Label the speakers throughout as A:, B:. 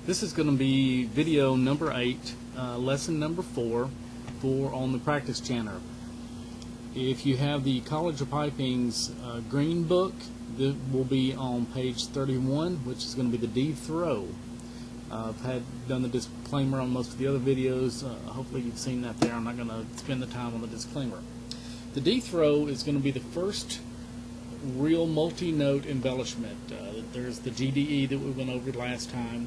A: This is going to be video number 8, lesson number 4 on the practice chanter. If you have the College of Piping's green book, that will be on page 31, which is going to be the D throw. I've done the disclaimer on most of the other videos. Hopefully you've seen that there. I'm not going to spend the time on the disclaimer. The D throw is going to be the first real multi-note embellishment. There's the GDE that we went over last time,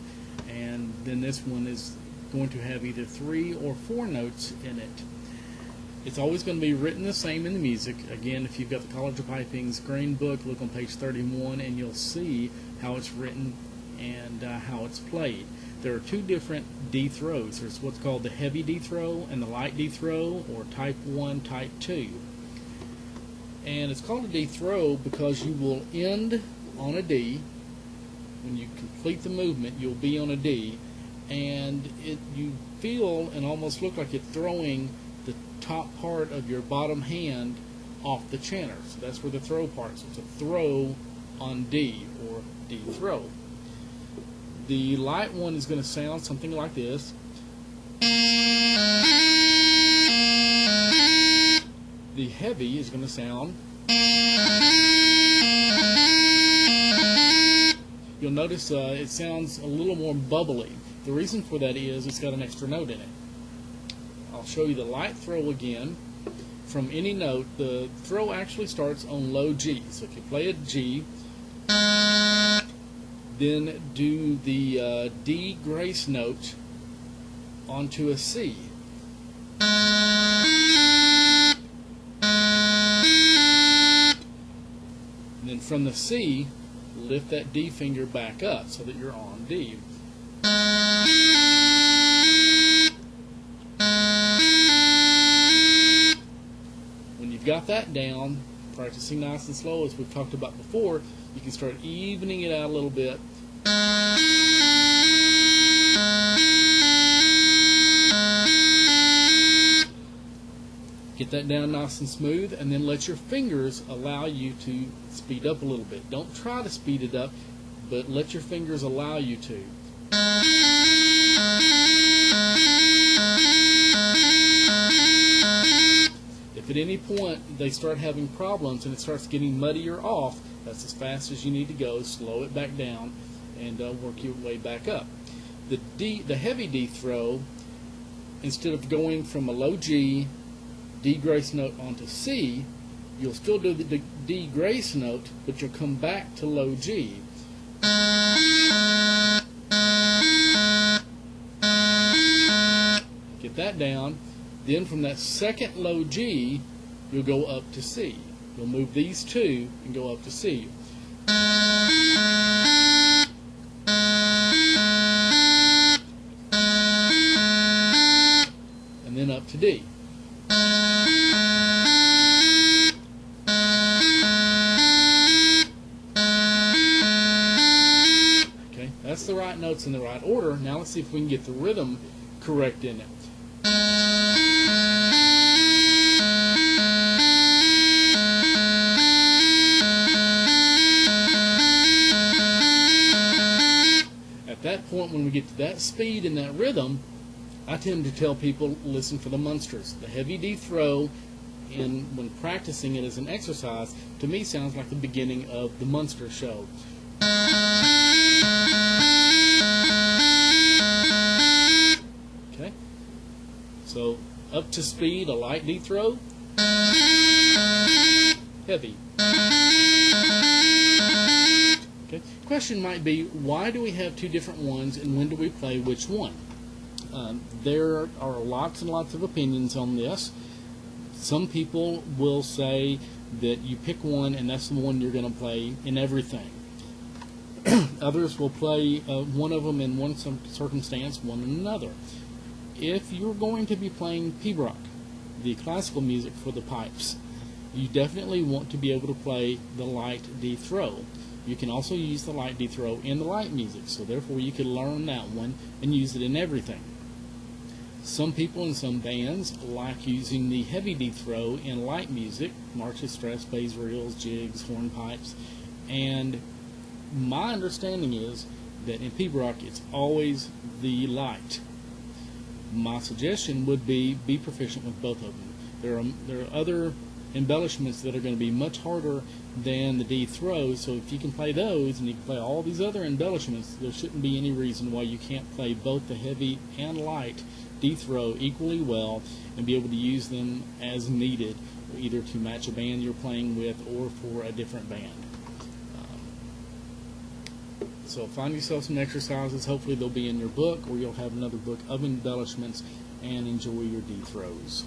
A: and then this one is going to have either 3 or 4 notes in it. It's always going to be written the same in the music. Again, if you've got the College of Piping's green book, look on page 31 and you'll see how it's written and how it's played. There are 2 different D throws. There's what's called the heavy D throw and the light D throw, or type 1, type 2. And it's called a D throw because you will end on a D. When you complete the movement, you'll be on a D, and you feel and almost look like you're throwing the top part of your bottom hand off the chanter. So that's where the throw part is. So it's a throw on D, or D throw. The light one is going to sound something like this. The heavy is going to sound. You'll notice it sounds a little more bubbly. The reason for that is it's got an extra note in it. I'll show you the light throw again. From any note, the throw actually starts on low G. So if you play a G, then do the D grace note onto a C. And then from the C, lift that D finger back up so that you're on D. When you've got that down, practicing nice and slow as we've talked about before, you can start evening it out a little bit. Get that down nice and smooth, and then let your fingers allow you to speed up a little bit. Don't try to speed it up, but let your fingers allow you to. If at any point they start having problems and it starts getting muddy or off, that's as fast as you need to go. Slow it back down and work your way back up. The heavy D throw, instead of going from a low G, D grace note onto C, you'll still do the D grace note, but you'll come back to low G. Get that down. Then from that second low G, you'll go up to C. You'll move these 2 and go up to C. And then up to D. Okay, that's the right notes in the right order. Now let's see if we can get the rhythm correct in it. At that point, when we get to that speed and that rhythm, I tend to tell people, listen for the Munsters. The heavy D throw, when practicing it as an exercise, to me sounds like the beginning of the Munster show. Okay, so up to speed, a light D throw, heavy. Okay. Question might be, why do we have 2 different ones, and when do we play which one? There are lots and lots of opinions on this. Some people will say that you pick one and that's the one you're going to play in everything. Others will play one of them in one circumstance, one in another. If you're going to be playing pibroch, the classical music for the pipes, you definitely want to be able to play the light D throw. You can also use the light D throw in the light music, so therefore you can learn that one and use it in everything. Some people in some bands like using the heavy D throw in light music, marches, stress, bass reels, jigs, hornpipes, and my understanding is that in pibroch it's always the light. My suggestion would be proficient with both of them. There are other embellishments that are going to be much harder than the D throw, so if you can play those and you can play all these other embellishments, there shouldn't be any reason why you can't play both the heavy and light D throw equally well and be able to use them as needed, either to match a band you're playing with or for a different band. So find yourself some exercises. Hopefully they'll be in your book, or you'll have another book of embellishments, and enjoy your D throws.